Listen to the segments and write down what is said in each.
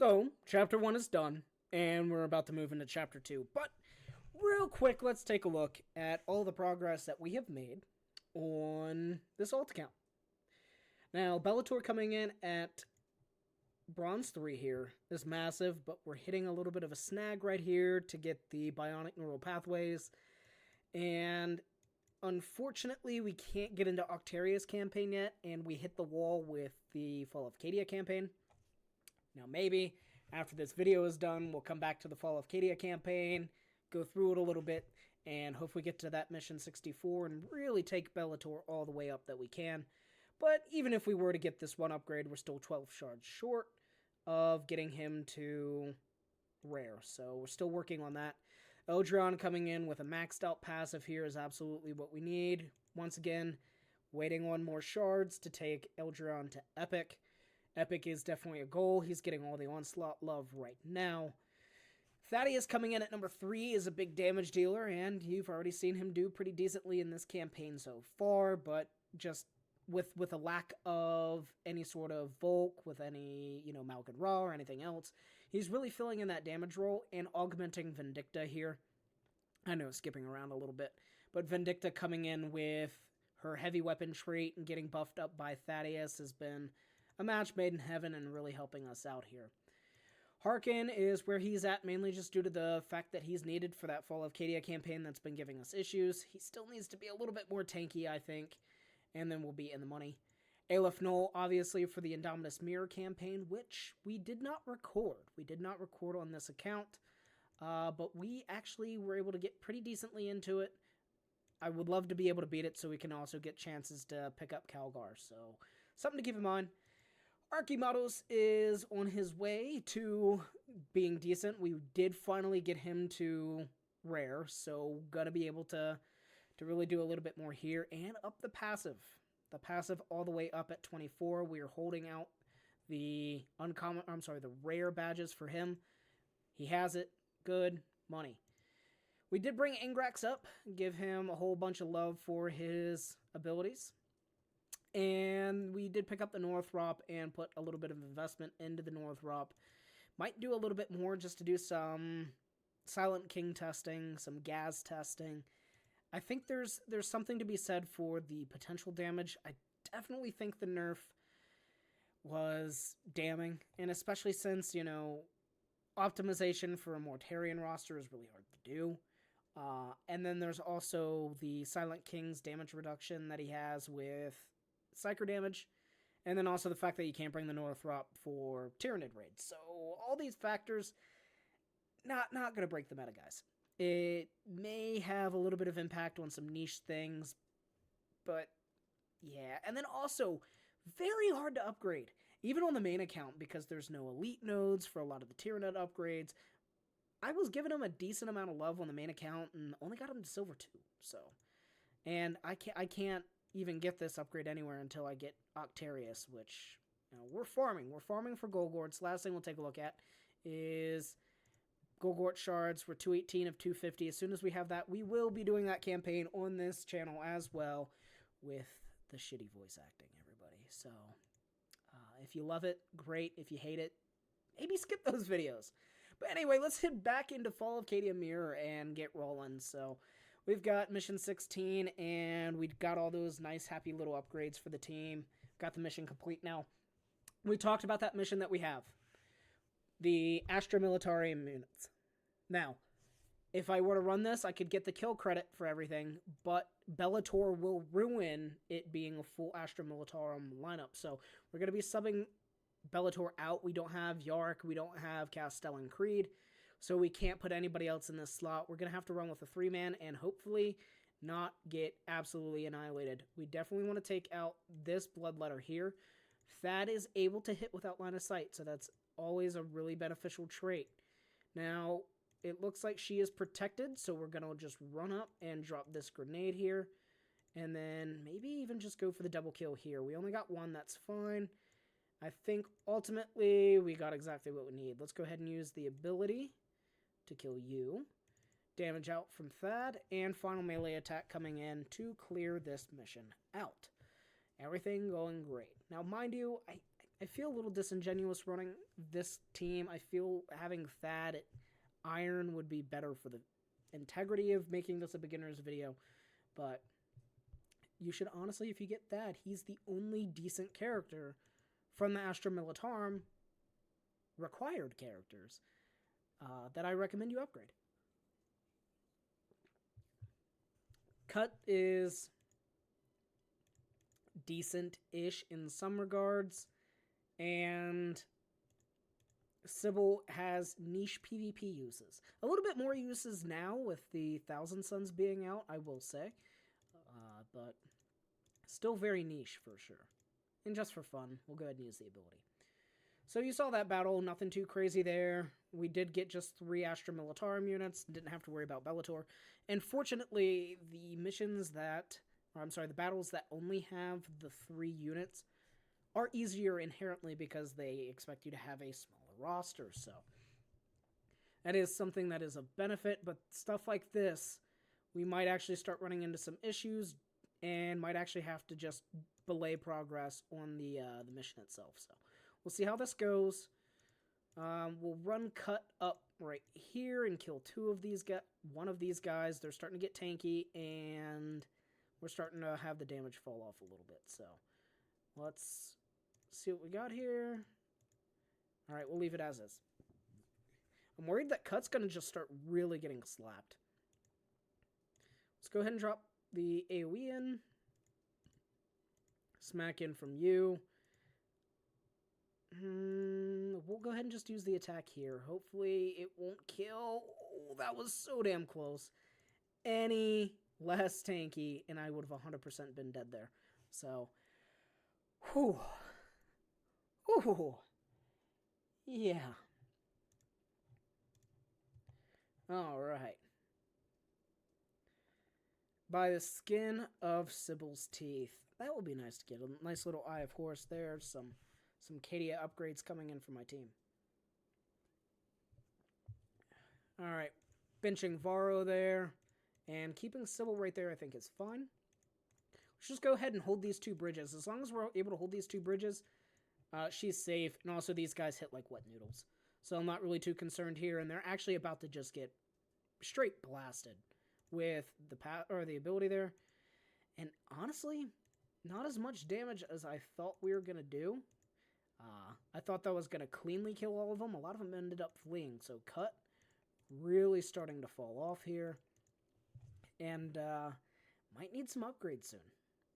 So, chapter 1 is done, and we're about to move into chapter 2. But, real quick, let's take a look at all the progress that we have made on this alt account. Now, Bellator coming in at Bronze 3 here is massive, but we're hitting a little bit of a snag right here to get the Bionic Neural Pathways. And unfortunately, we can't get into Octaria's campaign yet, and we hit the wall with the Fall of Cadia campaign. Now, maybe after this video is done, we'll come back to the Fall of Cadia campaign, go through it a little bit, and hopefully get to that mission 64 and really take Bellator all the way up that we can. But even if we were to get this one upgrade, we're still 12 shards short of getting him to rare. So we're still working on that. Eldron coming in with a maxed out passive here is absolutely what we need. Once again, waiting on more shards to take Eldron to Epic. Epic is definitely a goal. He's getting all the onslaught love right now. Thaddeus coming in at number 3 is a big damage dealer, and you've already seen him do pretty decently in this campaign so far, but just with a lack of any sort of Volk, with any, Malkin Ra or anything else, he's really filling in that damage role and augmenting Vindicta here. I know, skipping around a little bit, but Vindicta coming in with her heavy weapon trait and getting buffed up by Thaddeus has been a match made in heaven and really helping us out here. Harkin is where he's at, mainly just due to the fact that he's needed for that Fall of Cadia campaign that's been giving us issues. He still needs to be a little bit more tanky, I think, and then we'll be in the money. Aleph Null, obviously, for the Indominus Mirror campaign, which we did not record. We did not record on this account, but we actually were able to get pretty decently into it. I would love to be able to beat it so we can also get chances to pick up Calgar, so something to keep in mind. Archimatos is on his way to being decent. We did finally get him to rare, so gonna be able to really do a little bit more here, and up the passive. The passive all the way up at 24. We are holding out the the rare badges for him. He has it. Good. Money. We did bring Ingrax up, give him a whole bunch of love for his abilities. And we did pick up the Northrop and put a little bit of investment into the Northrop. Might do a little bit more just to do some Silent King testing, some Gaz testing. I think there's something to be said for the potential damage. I definitely think the nerf was damning, and especially since, optimization for a Mortarion roster is really hard to do. And then there's also the Silent King's damage reduction that he has with Psyker damage, and then also the fact that you can't bring the Northrop for Tyranid raids. So all these factors, not going to break the meta, guys. It may have a little bit of impact on some niche things, but yeah. And then also, very hard to upgrade, even on the main account, because there's no elite nodes for a lot of the Tyranid upgrades. I was giving him a decent amount of love on the main account and only got him to Silver 2, so. And I can't even get this upgrade anywhere until I get Octarius, which, we're farming. We're farming for Golgorts. Last thing we'll take a look at is Golgort shards. We're 218 of 250. As soon as we have that, we will be doing that campaign on this channel as well with the shitty voice acting, everybody. So, if you love it, great. If you hate it, maybe skip those videos. But anyway, let's head back into Fall of Cadia Mirror and get rolling. So, we've got mission 16, and we got all those nice, happy little upgrades for the team. Got the mission complete now. We talked about that mission that we have. The Astra Militari units. Now, if I were to run this, I could get the kill credit for everything, but Bellator will ruin it being a full Astra Militarum lineup. So we're going to be subbing Bellator out. We don't have Yark, we don't have Castellan Creed, so we can't put anybody else in this slot. We're going to have to run with a 3-man and hopefully not get absolutely annihilated. We definitely want to take out this Bloodletter here. Thad is able to hit without line of sight, so that's always a really beneficial trait. Now, it looks like she is protected, so we're going to just run up and drop this grenade here. And then maybe even just go for the double kill here. We only got one, that's fine. I think ultimately we got exactly what we need. Let's go ahead and use the ability to kill you. Damage out from Thad, and final melee attack coming in to clear this mission out. Everything going great. Now, mind you, I I feel a little disingenuous running this team. I feel having Thad at Iron would be better for the integrity of making this a beginner's video. But you should honestly, if you get Thad, he's the only decent character from the Astra Militarum required characters that I recommend you upgrade. Cut is decent-ish in some regards, and Sybil has niche PvP uses. A little bit more uses now with the Thousand Suns being out, I will say, but still very niche for sure. And just for fun, we'll go ahead and use the ability. So you saw that battle, nothing too crazy there. We did get just 3 Astra Militarum units, didn't have to worry about Bellator. And fortunately, the battles that only have the 3 units are easier inherently because they expect you to have a smaller roster, so that is something that is of benefit, but stuff like this, we might actually start running into some issues and might actually have to just belay progress on the mission itself, so we'll see how this goes. We'll run Cut up right here and kill one of these guys. They're starting to get tanky, and we're starting to have the damage fall off a little bit. So let's see what we got here. All right, we'll leave it as is. I'm worried that Cut's going to just start really getting slapped. Let's go ahead and drop the AoE in. Smack in from you. We'll go ahead and just use the attack here. Hopefully it won't kill. Oh, that was so damn close. Any less tanky, and I would have 100% been dead there. So, whew. Ooh. Yeah. Alright. By the skin of Sybil's teeth. That would be nice to get. A nice little Eye of Horus there. Some Cadia upgrades coming in for my team. Alright. Benching Varro there. And keeping Sybil right there I think is fine. Let's just go ahead and hold these 2 bridges. As long as we're able to hold these 2 bridges, she's safe. And also these guys hit like wet noodles. So I'm not really too concerned here. And they're actually about to just get straight blasted with the ability there. And honestly, not as much damage as I thought we were going to do. I thought that was going to cleanly kill all of them. A lot of them ended up fleeing. So Cut really starting to fall off here. And might need some upgrades soon.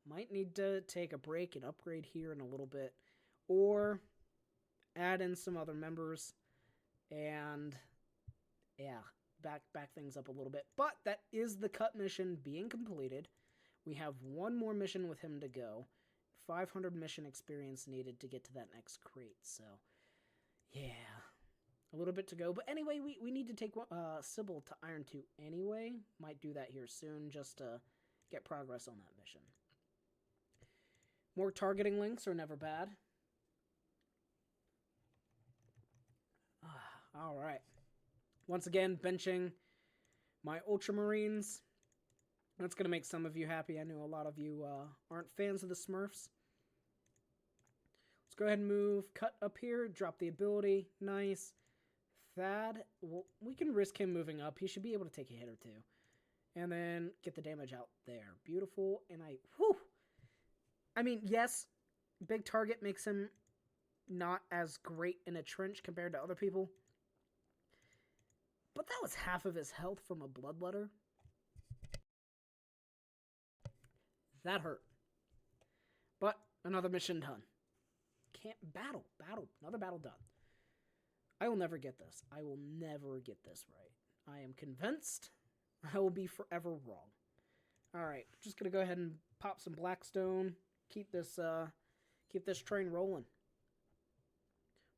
Might need to take a break and upgrade here in a little bit. Or add in some other members. And yeah, back things up a little bit. But that is the Cut mission being completed. We have one more mission with him to go. 500 mission experience needed to get to that next crate. So, yeah. A little bit to go. But anyway, we need to take Sybil to Iron 2 anyway. Might do that here soon just to get progress on that mission. More targeting links are never bad. Alright. Once again, benching my Ultramarines. That's going to make some of you happy. I know a lot of you aren't fans of the Smurfs. Let's go ahead and move. Cut up here. Drop the ability. Nice. Thad. Well, we can risk him moving up. He should be able to take a hit or 2. And then get the damage out there. Beautiful. And I mean, yes, big target makes him not as great in a trench compared to other people. But that was half of his health from a bloodletter. That hurt. But another mission done. Battle. Another battle done. I will never get this. I will never get this right. I am convinced I will be forever wrong. Alright, just going to go ahead and pop some Blackstone. Keep this train rolling.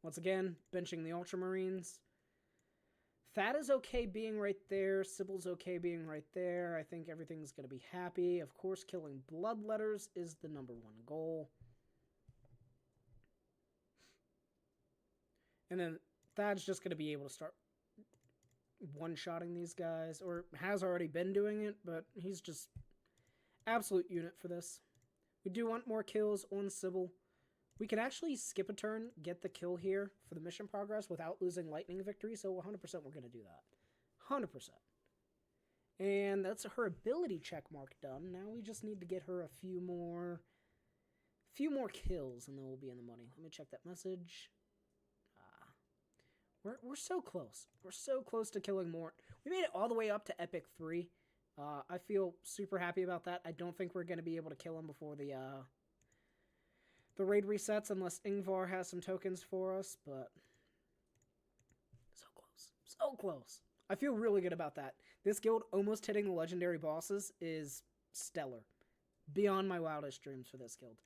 Once again, benching the Ultramarines. Thad is okay being right there. Sybil's okay being right there. I think everything's going to be happy. Of course, killing bloodletters is the #1 goal. And then Thad's just going to be able to start one-shotting these guys, or has already been doing it, but he's just absolute unit for this. We do want more kills on Sybil. We can actually skip a turn, get the kill here for the mission progress without losing lightning victory, so 100% we're going to do that. 100%. And that's her ability check mark done. Now we just need to get her a few more kills, and then we'll be in the money. Let me check that message. We're so close. We're so close to killing Mort. We made it all the way up to Epic 3. I feel super happy about that. I don't think we're going to be able to kill him before the raid resets unless Ingvar has some tokens for us, but so close. So close. I feel really good about that. This guild almost hitting the legendary bosses is stellar. Beyond my wildest dreams for this guild.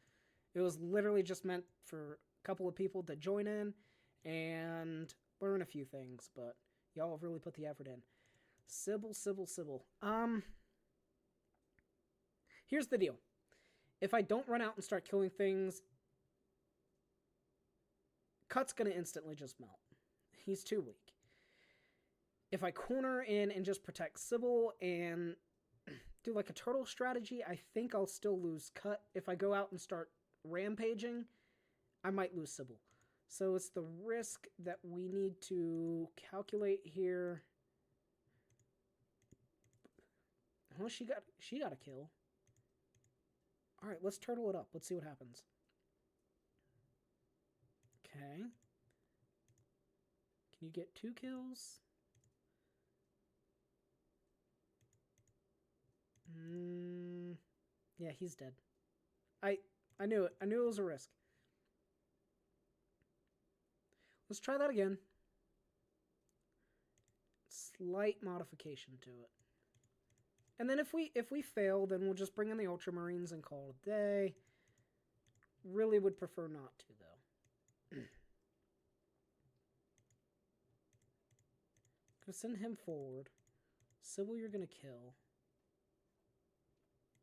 It was literally just meant for a couple of people to join in and learn a few things, but y'all have really put the effort in. Sybil. Here's the deal. If I don't run out and start killing things, Cut's gonna instantly just melt. He's too weak. If I corner in and just protect Sybil and do like a turtle strategy, I think I'll still lose Cut. If I go out and start rampaging, I might lose Sybil. So it's the risk that we need to calculate here. Oh, she got a kill. All right, let's turtle it up. Let's see what happens. Okay. Can you get 2 kills? Yeah, he's dead. I knew it. I knew it was a risk. Let's try that again. Slight modification to it. And then if we fail, then we'll just bring in the Ultramarines and call it a day. Really would prefer not to, though. Gonna send him forward. Sybil, you're gonna kill.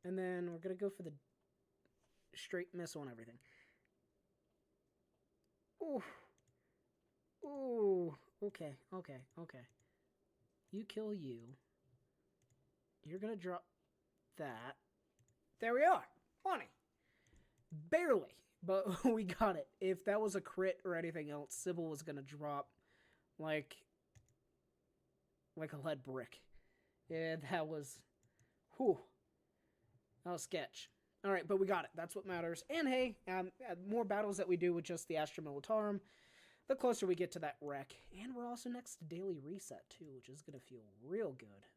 And then we're gonna go for the straight missile and everything. Ooh. Ooh. Okay. You kill you. You're gonna drop that. There we are. 20. Barely. But we got it. If that was a crit or anything else, Sybil was gonna drop like a lead brick. Yeah, that was... Whew. That was sketch. Alright, but we got it. That's what matters. And hey, more battles that we do with just the Astra Militarum, the closer we get to that wreck. And we're also next to Daily Reset, too, which is going to feel real good.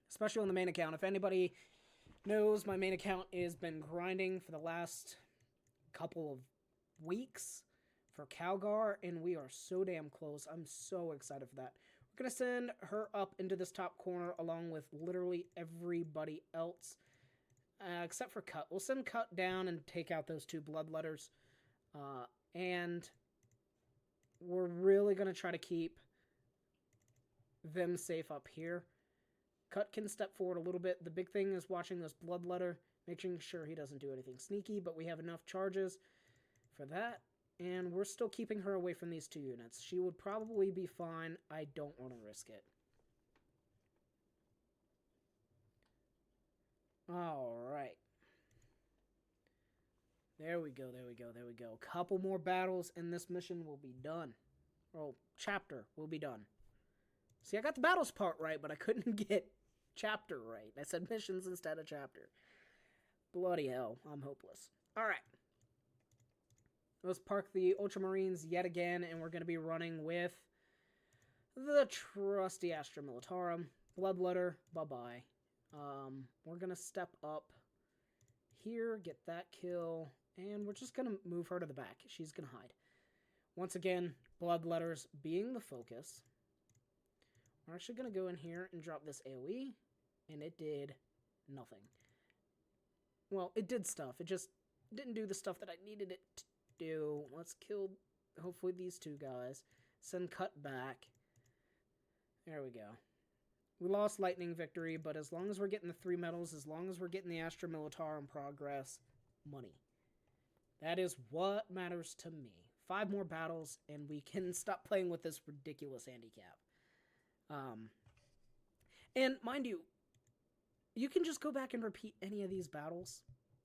Especially on the main account. If anybody knows, my main account has been grinding for the last couple of weeks for Calgar, and we are so damn close. I'm so excited for that. We're going to send her up into this top corner along with literally everybody else. Except for Cut. We'll send Cut down and take out those 2 bloodletters. And we're really going to try to keep them safe up here. Cut can step forward a little bit. The big thing is watching this bloodletter, making sure he doesn't do anything sneaky, but we have enough charges for that. And we're still keeping her away from these 2 units. She would probably be fine. I don't want to risk it. Alright. There we go. Couple more battles and this mission will be done. Or chapter will be done. See, I got the battles part right, but I couldn't get chapter right. I said missions instead of chapter. Bloody hell. I'm hopeless. Alright. Let's park the Ultramarines yet again, and we're going to be running with the trusty Astra Militarum. Bloodletter, bye-bye. We're going to step up here, get that kill, and we're just going to move her to the back. She's going to hide. Once again, bloodletters being the focus. We're actually going to go in here and drop this AoE, and it did nothing. Well, it did stuff. It just didn't do the stuff that I needed it to do. Let's kill, hopefully, these 2 guys. Send Cut back. There we go. We lost Lightning Victory, but as long as we're getting the 3 medals, as long as we're getting the Astra Militarum progress, money. That is what matters to me. 5 more battles, and we can stop playing with this ridiculous handicap. And mind you, you can just go back and repeat any of these battles.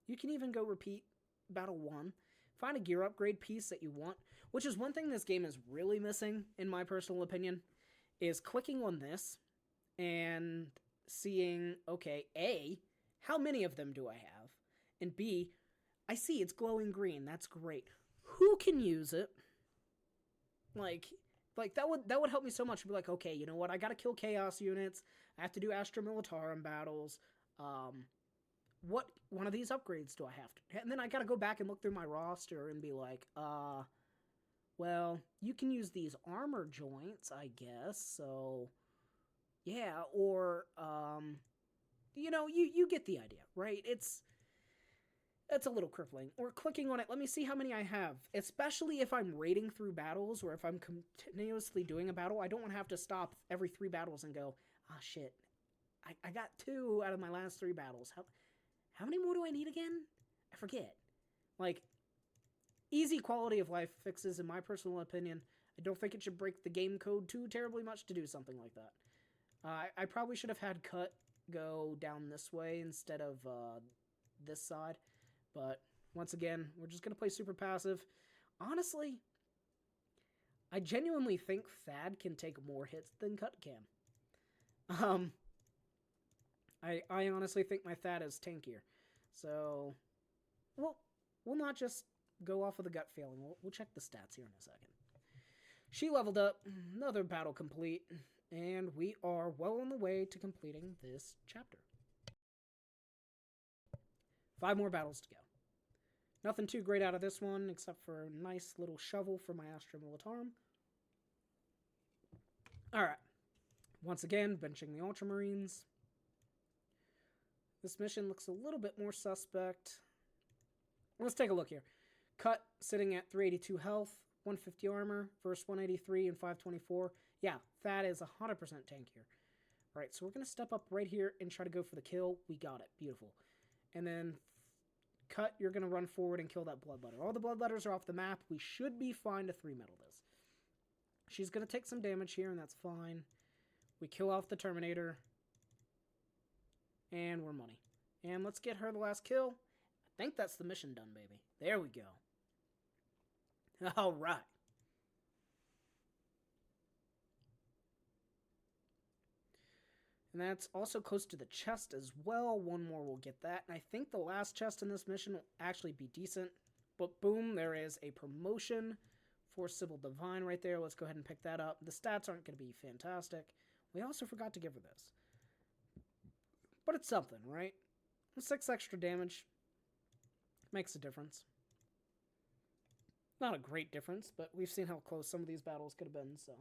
You can even go repeat Battle 1. find a gear upgrade piece that you want, which is one thing this game is really missing, in my personal opinion, is clicking on this and seeing, okay, A, how many of them do I have? And B, I see it's glowing green. That's great. Who can use it? Like that would help me so much. Be like, okay, you know what? I gotta kill chaos units. I have to do Astra Militarum battles. What one of these upgrades do I have to? And then I gotta go back and look through my roster and be like, well, you can use these armor joints, I guess. So, yeah, or you get the idea, right? It's a little crippling. Or clicking on it, let me see how many I have. Especially if I'm raiding through battles or if I'm continuously doing a battle, I don't want to have to stop every 3 battles and go, ah, shit. I got 2 out of my last 3 battles. How many more do I need again? I forget. Like, easy quality of life fixes, in my personal opinion. I don't think it should break the game code too terribly much to do something like that. I probably should have had Cut go down this way instead of this side. But once again, we're just going to play super passive. Honestly, I genuinely think Thad can take more hits than Cut can. I honestly think my Thad is tankier. So, we'll not just go off of the gut feeling. We'll check the stats here in a second. She leveled up, another battle complete, and we are well on the way to completing this chapter. 5 more battles to go. Nothing too great out of this one, except for a nice little shovel for my Astra Militarum. Alright. Once again, benching the Ultramarines. This mission looks a little bit more suspect. Let's take a look here. Cut, sitting at 382 health, 150 armor, versus 183 and 524. Yeah, that is 100% tankier. Alright, so we're going to step up right here and try to go for the kill. We got it. Beautiful. And then Cut, you're going to run forward and kill that Bloodletter. All the Bloodletters are off the map. We should be fine to 3-metal this. She's going to take some damage here, and that's fine. We kill off the Terminator. And we're money. And let's get her the last kill. I think that's the mission done, baby. There we go. Alright. And that's also close to the chest as well. One more will get that. And I think the last chest in this mission will actually be decent. But boom, there is a promotion for Sybil Divine right there. Let's go ahead and pick that up. The stats aren't going to be fantastic. We also forgot to give her this. But it's something, right? 6 extra damage makes a difference. Not a great difference, but we've seen how close some of these battles could have been, so.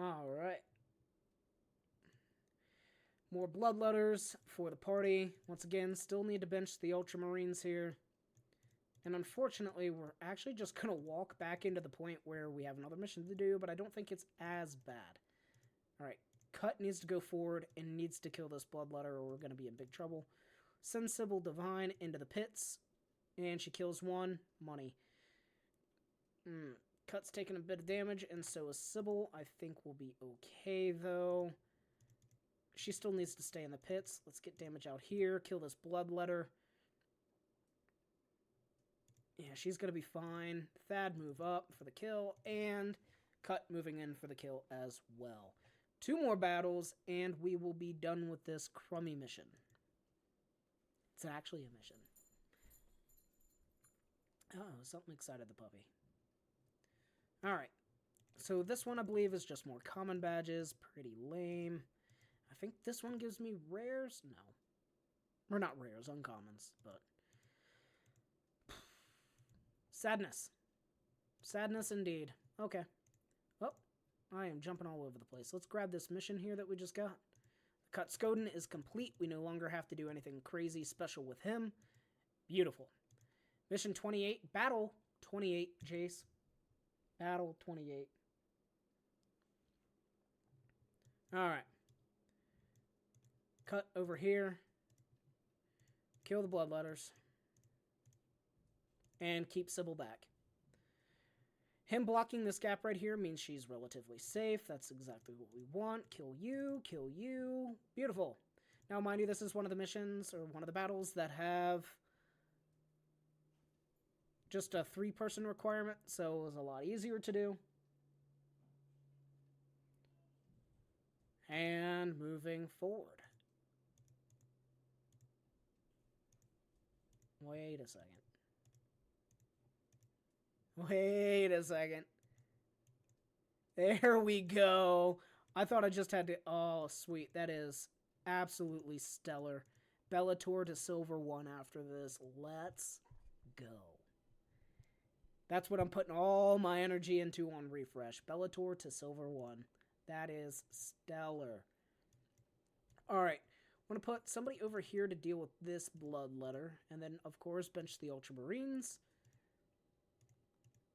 Alright. More Bloodletters for the party. Once again, still need to bench the Ultramarines here. And unfortunately, we're actually just going to walk back into the point where we have another mission to do, but I don't think it's as bad. Alright, Cut needs to go forward and needs to kill this Bloodletter or we're going to be in big trouble. Send Sybil Divine into the pits, and she kills one. Money. Cut's taking a bit of damage, and so is Sybil. I think we'll be okay, though. She still needs to stay in the pits. Let's get damage out here. Kill this Bloodletter. Yeah, she's going to be fine. Thad move up for the kill, and Cut moving in for the kill as well. 2 more battles, and we will be done with this crummy mission. It's actually a mission. Oh, something excited the puppy. Alright. So this one, I believe, is just more common badges. Pretty lame. I think this one gives me rares? No. Or not rares, uncommons, but... Sadness. Sadness indeed. Okay. Oh, I am jumping all over the place. Let's grab this mission here that we just got. Cut Skoden is complete. We no longer have to do anything crazy special with him. Beautiful. Mission 28. Battle 28, Jace. Battle 28. Alright. Cut over here. Kill the Bloodletters. And keep Sybil back. Him blocking this gap right here means she's relatively safe. That's exactly what we want. Kill you. Kill you. Beautiful. Now, mind you, this is one of the missions or one of the battles that have just a 3-person requirement, so it was a lot easier to do. And moving forward. Wait a second. Wait a second. There we go. I thought I just had to... Oh, sweet. That is absolutely stellar. Bellator to Silver 1 after this. Let's go. That's what I'm putting all my energy into on refresh. Bellator to Silver 1. That is stellar. Alright. I'm going to put somebody over here to deal with this bloodletter. And then, of course, bench the Ultramarines.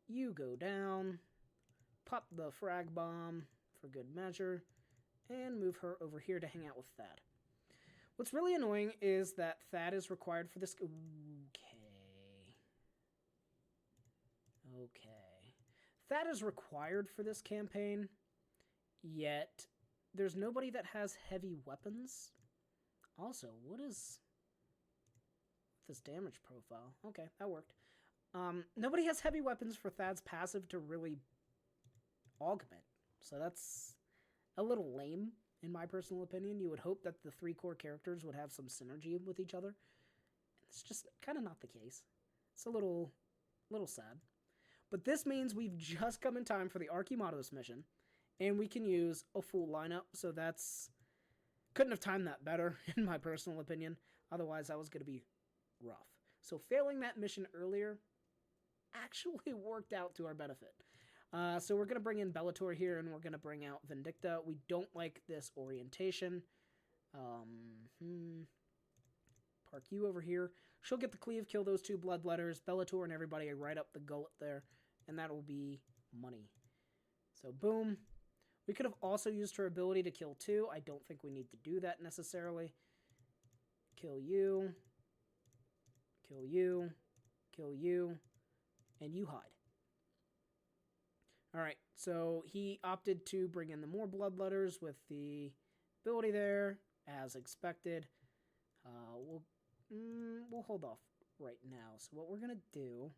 You go down. Pop the frag bomb for good measure. And move her over here to hang out with Thad. What's really annoying is that Thad is required for this... Okay. Thad is required for this campaign, yet there's nobody that has heavy weapons. Also, what is this damage profile? Okay, that worked. Nobody has heavy weapons for Thad's passive to really augment. So that's a little lame, in my personal opinion. You would hope that the 3 core characters would have some synergy with each other. It's just kind of not the case. It's a little sad. But this means we've just come in time for the Archimatos mission, and we can use a full lineup, so that's... Couldn't have timed that better, in my personal opinion. Otherwise, that was going to be rough. So failing that mission earlier actually worked out to our benefit. So we're going to bring in Bellator here, and we're going to bring out Vindicta. We don't like this orientation. Park you over here. She'll get the cleave, kill those 2 bloodletters. Bellator and everybody right up the gullet there. And that'll be money. So, boom. We could have also used her ability to kill 2. I don't think we need to do that necessarily. Kill you. Kill you. Kill you. And you hide. Alright, so he opted to bring in the more bloodletters with the ability there, as expected. We'll hold off right now. So what we're going to do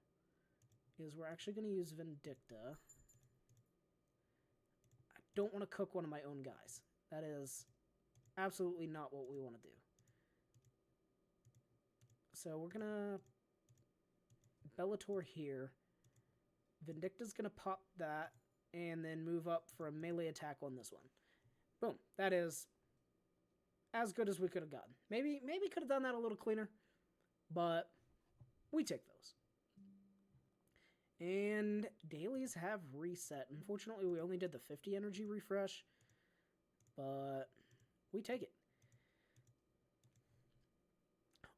is we're actually going to use Vindicta. I don't want to cook one of my own guys. That is absolutely not what we want to do. So we're going to Bellator here. Vindicta's going to pop that and then move up for a melee attack on this one. Boom. That is as good as we could have gotten. Maybe could have done that a little cleaner, but we take those. And dailies have reset. Unfortunately, we only did the 50 energy refresh, but we take it.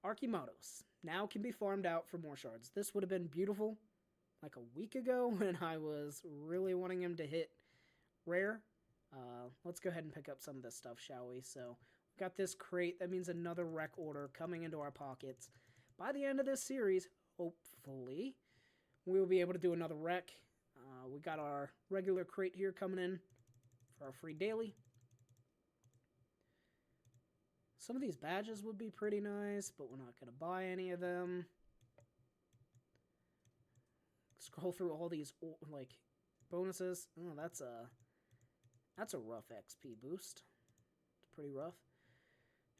Archimatos now can be farmed out for more shards. This would have been beautiful like a week ago when I was really wanting him to hit rare. Let's go ahead and pick up some of this stuff, shall we? So, got this crate. That means another rec order coming into our pockets. By the end of this series, hopefully, we'll be able to do another rec. We got our regular crate here coming in for our free daily. Some of these badges would be pretty nice, but we're not going to buy any of them. Scroll through all these, like, bonuses. Oh, that's a rough XP boost. It's pretty rough.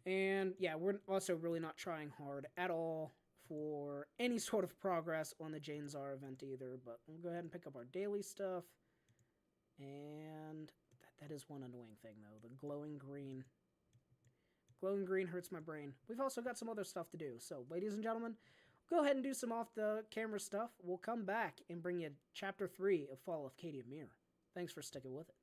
And, yeah, we're also really not trying hard at all for any sort of progress on the Jane Czar event either. But we'll go ahead and pick up our daily stuff. And that is one annoying thing, though. The glowing green. Glowing green hurts my brain. We've also got some other stuff to do. So, ladies and gentlemen, go ahead and do some off-the-camera stuff. We'll come back and bring you Chapter 3 of Fall of Cadia Mirror. Thanks for sticking with it.